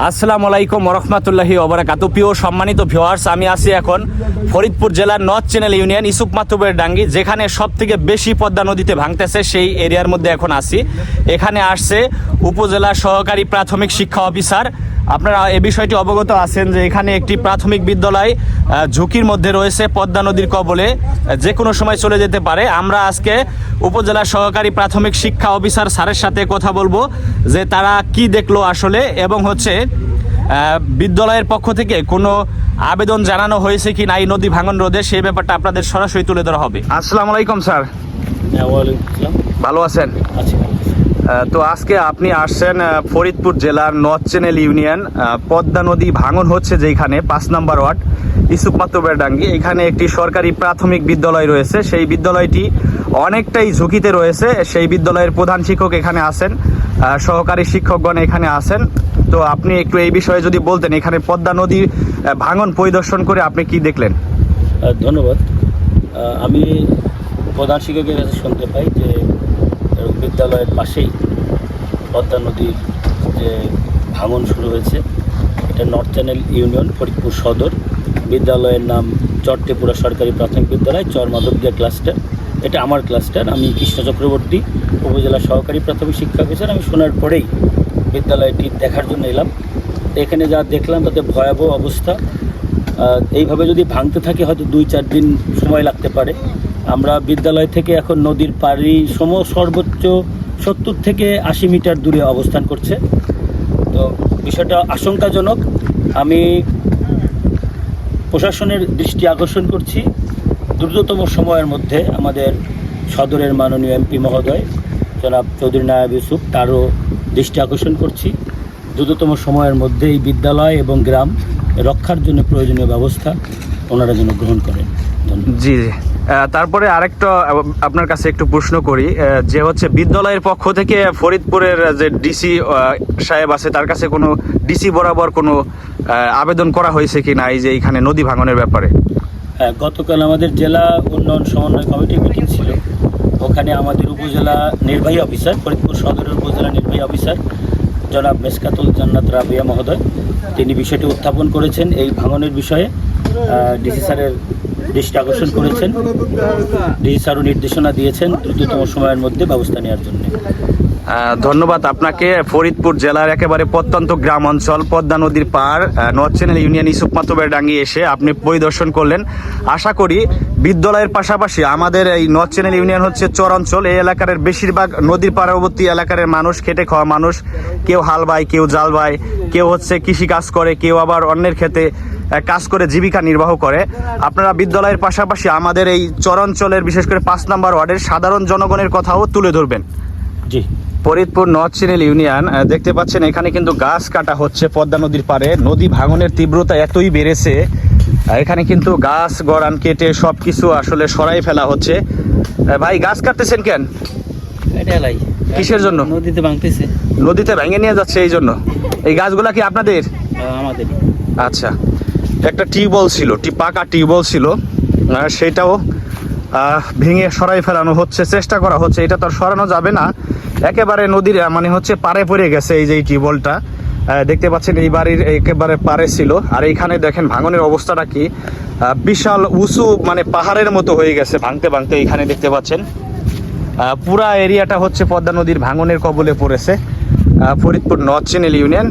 আসসালামু আলাইকুম ওরহমাতুল্লাহি ওবারাকাতু। প্রিয় সম্মানিত ভিউয়ার্স, আমি আছি এখন ফরিদপুর জেলার north channel union Yusuf মাতুবের Dangi, যেখানে সব থেকে বেশি পদ্মা নদীতে ভাঙতেছে সেই এরিয়ার মধ্যে এখন আছি। এখানে আসছে উপজেলা সহকারী প্রাথমিক শিক্ষা অফিসার। আপনারা এ বিষয়টি অবগত আছেন যে এখানে একটি প্রাথমিক বিদ্যালয় ঝুঁকির মধ্যে রয়েছে, পদ্মা নদীর কবলে যে কোনো সময় চলে যেতে পারে। আমরা আজকে উপজেলা সহকারী প্রাথমিক শিক্ষা অফিসার স্যারের সাথে কথা বলবো যে তারা কি দেখলো আসলে, এবং হচ্ছে বিদ্যালয়ের পক্ষ থেকে কোনো আবেদন জানানো হয়েছে কি না এই নদী ভাঙন রোধে, সেই ব্যাপারটা আপনাদের সরাসরি তুলে ধরা হবে। আসসালামু আলাইকুম স্যার। ভালো আছেন? তো আজকে আপনি আসছেন ফরিদপুর জেলার নর্থ চ্যানেল ইউনিয়ন, পদ্মা নদী ভাঙন হচ্ছে যেখানে 5 নম্বর ওয়ার্ড ইসুফ মাতুবের ডাঙ্গি। এখানে একটি সরকারি প্রাথমিক বিদ্যালয় রয়েছে, সেই বিদ্যালয়টি অনেকটাই ঝুঁকিতে রয়েছে। সেই বিদ্যালয়ের প্রধান শিক্ষক এখানে আছেন, সহকারী শিক্ষকগণ এখানে আছেন। তো আপনি একটু এই বিষয়ে যদি বলতেন, এখানে পদ্মা নদী ভাঙন পরিদর্শন করে আপনি কি দেখলেন? ধন্যবাদ। আমি প্রধান শিক্ষকের কাছে শুনতে পাই যে বিদ্যালয়ের পাশেই পদ্মা নদীর যে ভাঙন শুরু হয়েছে। এটা নর্থ চ্যানেল ইউনিয়ন ফরিদপুর সদর। বিদ্যালয়ের নাম চট্টেপুরা সরকারি প্রাথমিক বিদ্যালয়, চর মাধবদিয়া ক্লাস্টার। এটা আমার ক্লাস্টার। আমি কৃষ্ণ চক্রবর্তী, উপজেলা সহকারী প্রাথমিক শিক্ষা অফিসার। আমি শোনার পরেই বিদ্যালয়টি দেখার জন্য এলাম। এখানে যা দেখলাম তাতে ভয়াবহ অবস্থা। এইভাবে যদি ভাঙতে থাকে হয়তো 2-4 দিন সময় লাগতে পারে। আমরা বিদ্যালয় থেকে এখন নদীর পাড়ি সর্বোচ্চ 70 থেকে 80 মিটার দূরে অবস্থান করছে। তো বিষয়টা আশঙ্কাজনক। আমি প্রশাসনের দৃষ্টি আকর্ষণ করছি, দ্রুততম সময়ের মধ্যে আমাদের সদরের মাননীয় এমপি মহোদয় জনাব চৌধুরী নায়েব ইউসুফ, তারও দৃষ্টি আকর্ষণ করছি, দ্রুততম সময়ের মধ্যে এই বিদ্যালয় এবং গ্রাম রক্ষার জন্য প্রয়োজনীয় ব্যবস্থা ওনারা যেন গ্রহণ করেন। ধন্যবাদ। জি জি। তারপরে আরেকটা আপনার কাছে একটু প্রশ্ন করি, যে হচ্ছে বিদ্যালয়ের পক্ষ থেকে ফরিদপুরের যে ডিসি সাহেব আছে তার কাছে কোনো ডিসি বরাবর কোনো আবেদন করা হয়েছে কি না এই যে এইখানে নদী ভাঙনের ব্যাপারে? হ্যাঁ, গতকাল আমাদের জেলা উন্নয়ন সমন্বয় কমিটির মিটিং ছিল। ওখানে আমাদের উপজেলা নির্বাহী অফিসার, ফরিদপুর সদরের উপজেলা নির্বাহী অফিসার জনাব মেসকাতুল জান্নাত রাবিয়া মহোদয়, তিনি বিষয়টি উত্থাপন করেছেন। এই ভাঙনের বিষয়ে ডিসি স্যারের দৃষ্টি আকর্ষণ করেছেন। ডিসি স্যারও নির্দেশনা দিয়েছেন দ্রুততম সময়ের মধ্যে ব্যবস্থা নেওয়ার জন্য। ধন্যবাদ আপনাকে। ফরিদপুর জেলার একেবারে প্রত্যন্ত গ্রাম অঞ্চল, পদ্মা নদীর পাড়, north channel union Yusuf মাতুবের Dangi এসে আপনি পরিদর্শন করলেন। আশা করি বিদ্যালয়ের পাশাপাশি আমাদের এই নর্থ চ্যানেল ইউনিয়ন হচ্ছে চর অঞ্চল। এই এলাকার বেশিরভাগ নদীর পার্শ্ববর্তী এলাকার মানুষ, খেটে খাওয়া মানুষ, কেউ হাল বায়, কেউ জাল বায়, কেউ হচ্ছে কৃষি কাজ করে, কেউ আবার অন্যের ক্ষেতে কাজ করে জীবিকা নির্বাহ করে। আপনারা বিদ্যালয়ের পাশাপাশি আমাদের এই চর অঞ্চলের বিশেষ করে 5 নম্বর ওয়ার্ডের সাধারণ জনগণের কথাও তুলে ধরবেন। জি। ফরিদপুর নর্থ চ্যানেল ইউনিয়ন, দেখতে পাচ্ছেন এখানে কিন্তু গাছ কাটা হচ্ছে পদ্মা নদীর পাড়ে। নদী ভাঙনের তীব্রতা এতই বেড়েছে, এখানে কিন্তু গাছ গড়ান কেটে সব কিছু আসলে সরাই ফেলা হচ্ছে। ভাই, গাছ কাটতেছেন কেন? কিসের জন্য? নদীতে ভাঙতেছে। নদীতে ভেঙে নিয়ে যাচ্ছে এই জন্য? এই গাছগুলা কি আপনাদের? আমাদের। আচ্ছা। একটা টিউবওয়েল ছিল, পাকা টিউবওয়েল ছিল, সেটাও ভেঙে সরাই ফেলানো হচ্ছে, চেষ্টা করা হচ্ছে। এটা তো আর সরানো যাবে না, একেবারে নদীর মানে হচ্ছে পাড়ে পড়ে গেছে। এই যে এই টিউবওয়েলটা দেখতে পাচ্ছেন এই বাড়ির একেবারে পাড়ে ছিল। আর এইখানে দেখেন ভাঙনের অবস্থাটা কি, বিশাল উঁচু মানে পাহাড়ের মতো হয়ে গেছে ভাঙতে ভাঙতে। এইখানে দেখতে পাচ্ছেন পুরা এরিয়াটা হচ্ছে পদ্মা নদীর ভাঙনের কবলে পড়েছে। Faridpur north channel union.